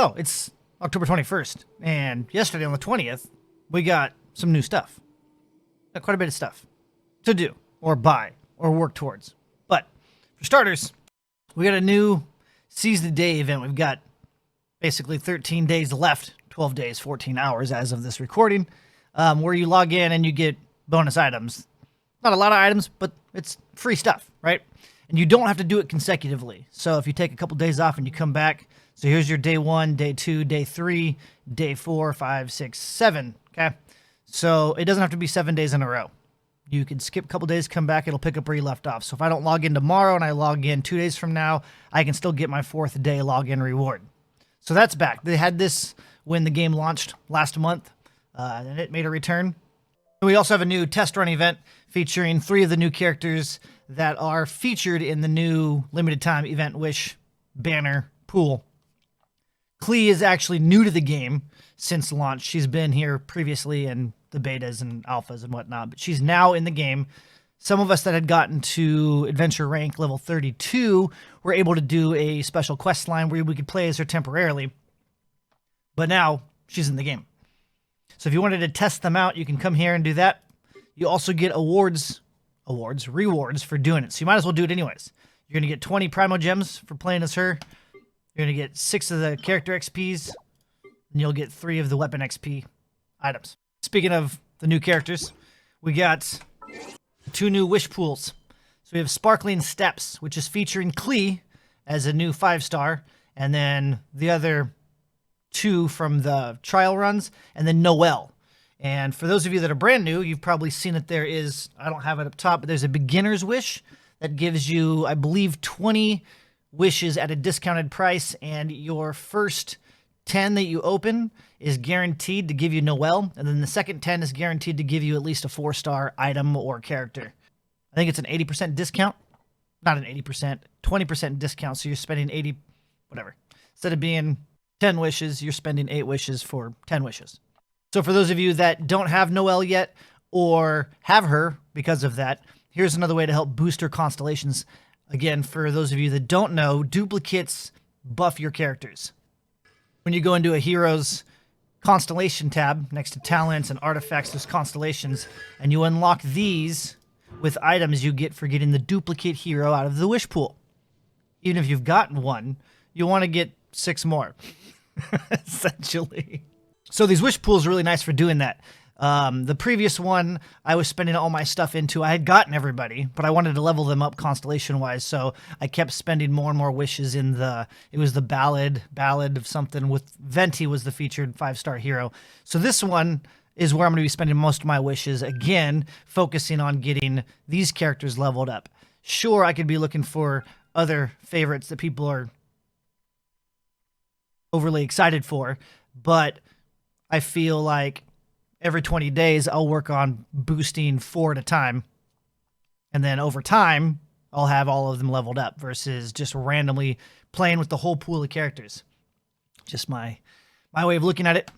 Hello, it's October 21st, and yesterday on the 20th, we got some new stuff. Got quite a bit of stuff to do, or buy, or work towards. But, for starters, we got a new Seize the Day event. We've got basically 13 days left, 12 days, 14 hours as of this recording, where you log in and you get bonus items. Not a lot of items, but it's free stuff, right? And you don't have to do it consecutively. So if you take a couple days off and you come back, so here's your day 1, day 2, day 3, day 4, 5, 6, 7, okay? So it doesn't have to be 7 days in a row. You can skip a couple days, come back, it'll pick up where you left off. So if I don't log in tomorrow and I log in 2 days from now, I can still get my 4th day login reward. So that's back. They had this when the game launched last month, and it made a return. We also have a new test run event featuring 3 of the new characters that are featured in the new limited time event wish banner pool. Klee is actually new to the game since launch. She's been here previously in the betas and alphas and whatnot, but she's now in the game. Some of us that had gotten to adventure rank level 32 were able to do a special quest line where we could play as her temporarily, but now she's in the game. So if you wanted to test them out, you can come here and do that. You also get rewards for doing it. So you might as well do it anyways. You're going to get 20 Primo Gems for playing as her. You're going to get 6 of the character XPs, and you'll get 3 of the weapon XP items. Speaking of the new characters, we got 2 new wish pools. So we have Sparkling Steps, which is featuring Klee as a new 5-star, and then the other 2 from the trial runs, and then Noelle. And for those of you that are brand new, you've probably seen that there is, I don't have it up top, but there's a beginner's wish that gives you, I believe, 20 wishes at a discounted price, and your first 10 that you open is guaranteed to give you Noelle, and then the second 10 is guaranteed to give you at least a 4-star item or character. I think it's an 80% discount. Not an 80%, 20% discount, so you're spending 80, whatever. Instead of being 10 wishes, you're spending 8 wishes for 10 wishes. So for those of you that don't have Noelle yet, or have her because of that, here's another way to help boost her constellations. Again, for those of you that don't know, duplicates buff your characters. When you go into a hero's constellation tab, next to talents and artifacts, there's constellations, and you unlock these with items you get for getting the duplicate hero out of the wish pool. Even if you've gotten one, you want to get 6 more, essentially. So these wish pools are really nice for doing that. The previous one, I was spending all my stuff into. I had gotten everybody, but I wanted to level them up constellation-wise, so I kept spending more and more wishes in the, it was the ballad of something with Venti was the featured 5-star hero. So this one is where I'm going to be spending most of my wishes, again, focusing on getting these characters leveled up. Sure, I could be looking for other favorites that people are overly excited for, but I feel like every 20 days, I'll work on boosting 4 at a time. And then over time, I'll have all of them leveled up versus just randomly playing with the whole pool of characters. Just my way of looking at it.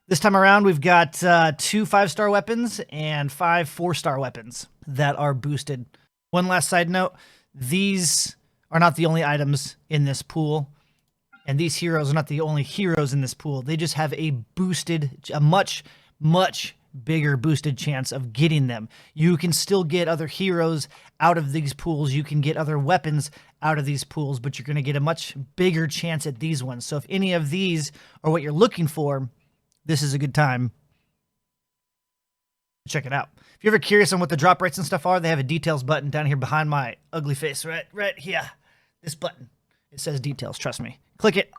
This time around, we've got 2 5-star weapons and 5 4-star weapons that are boosted. One last side note, these are not the only items in this pool. And these heroes are not the only heroes in this pool. They just have a much bigger boosted chance of getting them. You can still get other heroes out of these pools. You can get other weapons out of these pools, but you're going to get a much bigger chance at these ones. So if any of these are what you're looking for, this is a good time to check it out. If you're ever curious on what the drop rates and stuff are, they have a details button down here behind my ugly face, right here. This button. It says details, trust me. Click it,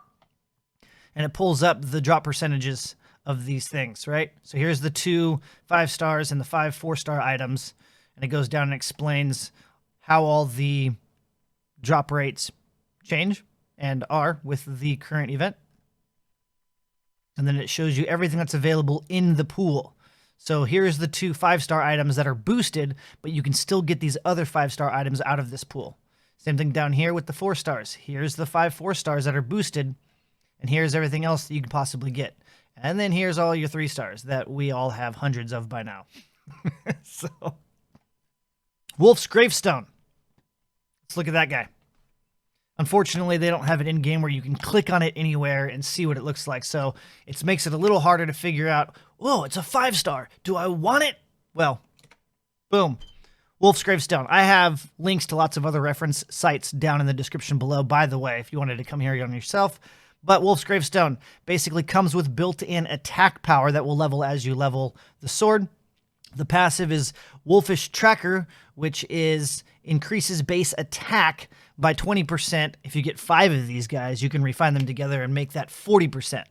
and it pulls up the drop percentages of these things, right? So here's the 2 5-stars and the 5 4-star items, and it goes down and explains how all the drop rates change and are with the current event. And then it shows you everything that's available in the pool. So here's the 2 5-star items that are boosted, but you can still get these other 5-star items out of this pool. Same thing down here with the 4-stars. Here's the 5 4-stars that are boosted, and here's everything else that you could possibly get. And then here's all your 3-stars that we all have hundreds of by now. So, Wolf's Gravestone. Let's look at that guy. Unfortunately, they don't have it in-game where you can click on it anywhere and see what it looks like, so it makes it a little harder to figure out, whoa, it's a 5-star. Do I want it? Well, boom. Wolf's Gravestone. I have links to lots of other reference sites down in the description below, by the way, if you wanted to come here on yourself. But Wolf's Gravestone basically comes with built-in attack power that will level as you level the sword. The passive is Wolfish Tracker, which increases base attack by 20%. If you get 5 of these guys, you can refine them together and make that 40%.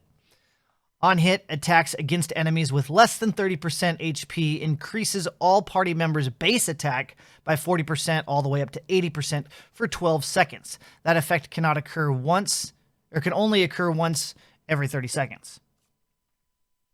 On hit, attacks against enemies with less than 30% HP increases all party members' base attack by 40% all the way up to 80% for 12 seconds. That effect cannot occur once, or can only occur once every 30 seconds.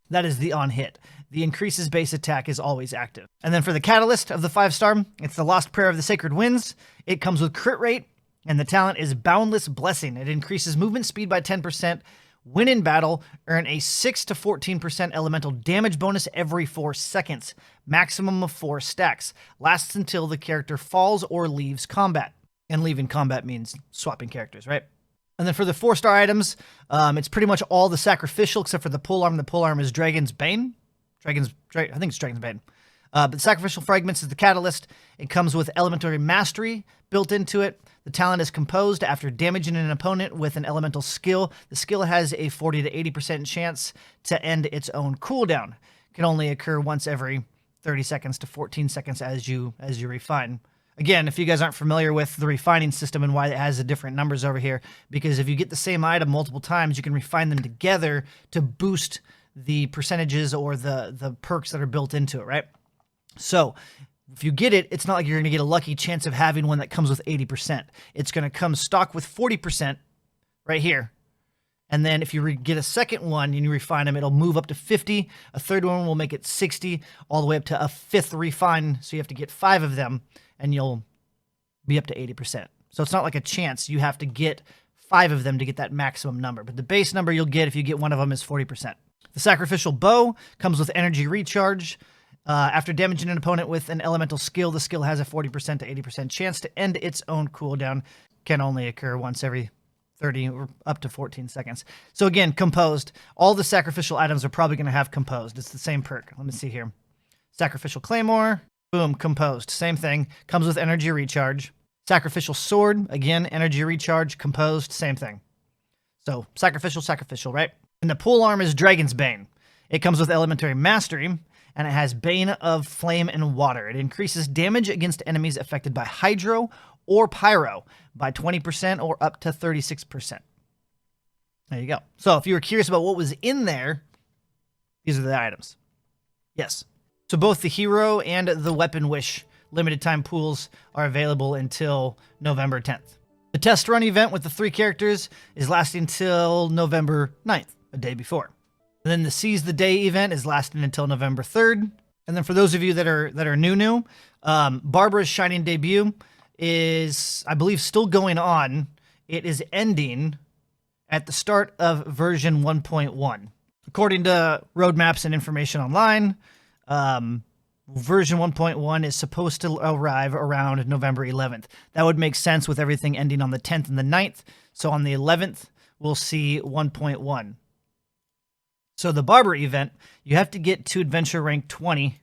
That is the on hit. The increases base attack is always active. And then for the catalyst of the 5-star, it's the Lost Prayer of the Sacred Winds. It comes with crit rate, and the talent is Boundless Blessing. It increases movement speed by 10%. When in battle, earn a 6 to 14% elemental damage bonus every 4 seconds. Maximum of 4 stacks. Lasts until the character falls or leaves combat. And leaving combat means swapping characters, right? And then for the 4-star items, it's pretty much all the sacrificial except for the polearm. The polearm is Dragon's Bane. I think it's Dragon's Bane. But sacrificial fragments is the catalyst. It comes with elementary mastery built into it. The talent is composed after damaging an opponent with an elemental skill. The skill has a 40 to 80% chance to end its own cooldown. It can only occur once every 30 seconds to 14 seconds as you refine. Again, if you guys aren't familiar with the refining system and why it has the different numbers over here, because if you get the same item multiple times, you can refine them together to boost the percentages or the perks that are built into it, right? So if you get it, it's not like you're going to get a lucky chance of having one that comes with 80%. It's going to come stock with 40% right here. And then if you get a second one and you refine them, it'll move up to 50. A third one will make it 60, all the way up to a 5th refine. So you have to get 5 of them, and you'll be up to 80%. So it's not like a chance. You have to get 5 of them to get that maximum number. But the base number you'll get if you get one of them is 40%. The Sacrificial Bow comes with energy recharge. After damaging an opponent with an elemental skill, the skill has a 40% to 80% chance to end its own cooldown. Can only occur once every 30 or up to 14 seconds. So again, composed. All the sacrificial items are probably going to have composed. It's the same perk. Let me see here. Sacrificial Claymore. Boom, composed. Same thing. Comes with energy recharge. Sacrificial Sword. Again, energy recharge. Composed. Same thing. So sacrificial, right? And the polearm is Dragon's Bane. It comes with elementary mastery, and it has Bane of Flame and Water. It increases damage against enemies affected by Hydro or Pyro by 20% or up to 36%. There you go. So if you were curious about what was in there, these are the items. Yes. So both the Hero and the Weapon Wish limited time pools are available until November 10th. The test run event with the 3 characters is lasting until November 9th, a day before. And then the Seize the Day event is lasting until November 3rd. And then for those of you that are new, Barbara's Shining Debut is, I believe, still going on. It is ending at the start of version 1.1. According to roadmaps and information online, version 1.1 is supposed to arrive around November 11th. That would make sense with everything ending on the 10th and the 9th. So on the 11th, we'll see 1.1. So the Barbara event, you have to get to adventure rank 20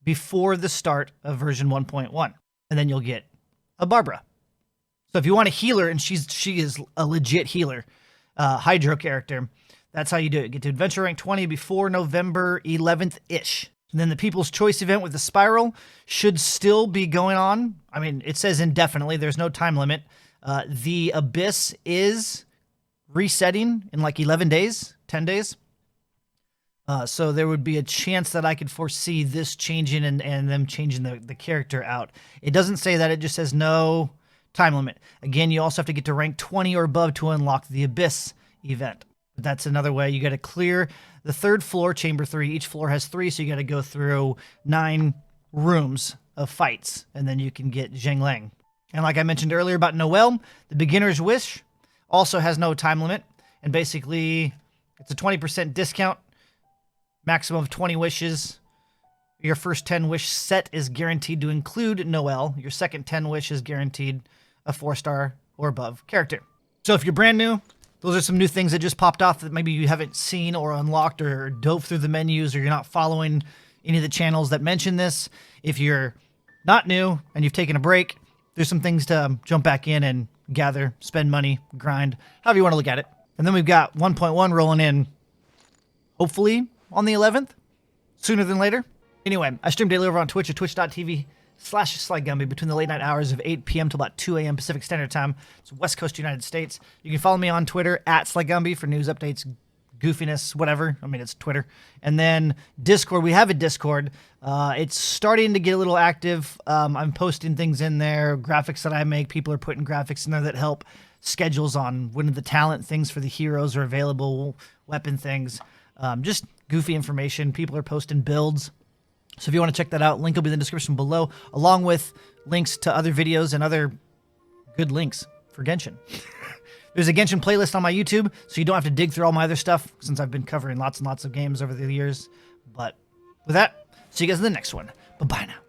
before the start of version 1.1, and then you'll get a Barbara. So if you want a healer, and she is a legit healer, Hydro character, that's how you do it. Get to adventure rank 20 before November 11th-ish. And then the People's Choice event with the Spiral should still be going on. I mean, it says indefinitely. There's no time limit. The Abyss is resetting in like 11 days, 10 days. So there would be a chance that I could foresee this changing and them changing the character out. It doesn't say that. It just says no time limit. Again, you also have to get to rank 20 or above to unlock the Abyss event. But that's another way. You got to clear the 3rd floor, Chamber 3. Each floor has 3, so you got to go through 9 rooms of fights, and then you can get Zheng Lang. And like I mentioned earlier about Noelle, the Beginner's Wish also has no time limit, and basically it's a 20% discount. Maximum of 20 wishes. Your first 10 wish set is guaranteed to include Noelle. Your second 10 wish is guaranteed a 4-star or above character. So if you're brand new, those are some new things that just popped off that maybe you haven't seen or unlocked or dove through the menus, or you're not following any of the channels that mention this. If you're not new and you've taken a break, there's some things to jump back in and gather, spend money, grind, however you want to look at it. And then we've got 1.1 rolling in, hopefully on the 11th, sooner than later. Anyway, I stream daily over on Twitch at twitch.tv/SlyGumbi between the late night hours of 8 p.m. to about 2 a.m. Pacific Standard Time. It's West Coast United States. You can follow me on Twitter at SlyGumbi for news, updates, goofiness, whatever. I mean, it's Twitter. And then Discord. We have a Discord. It's starting to get a little active. I'm posting things in there, graphics that I make. People are putting graphics in there that help schedules on when the talent things for the heroes are available, weapon things, just goofy information. People are posting builds. So if you want to check that out, link will be in the description below, along with links to other videos and other good links for Genshin. There's a Genshin playlist on my YouTube, so you don't have to dig through all my other stuff, since I've been covering lots and lots of games over the years. But with that, see you guys in the next one. Bye-bye now.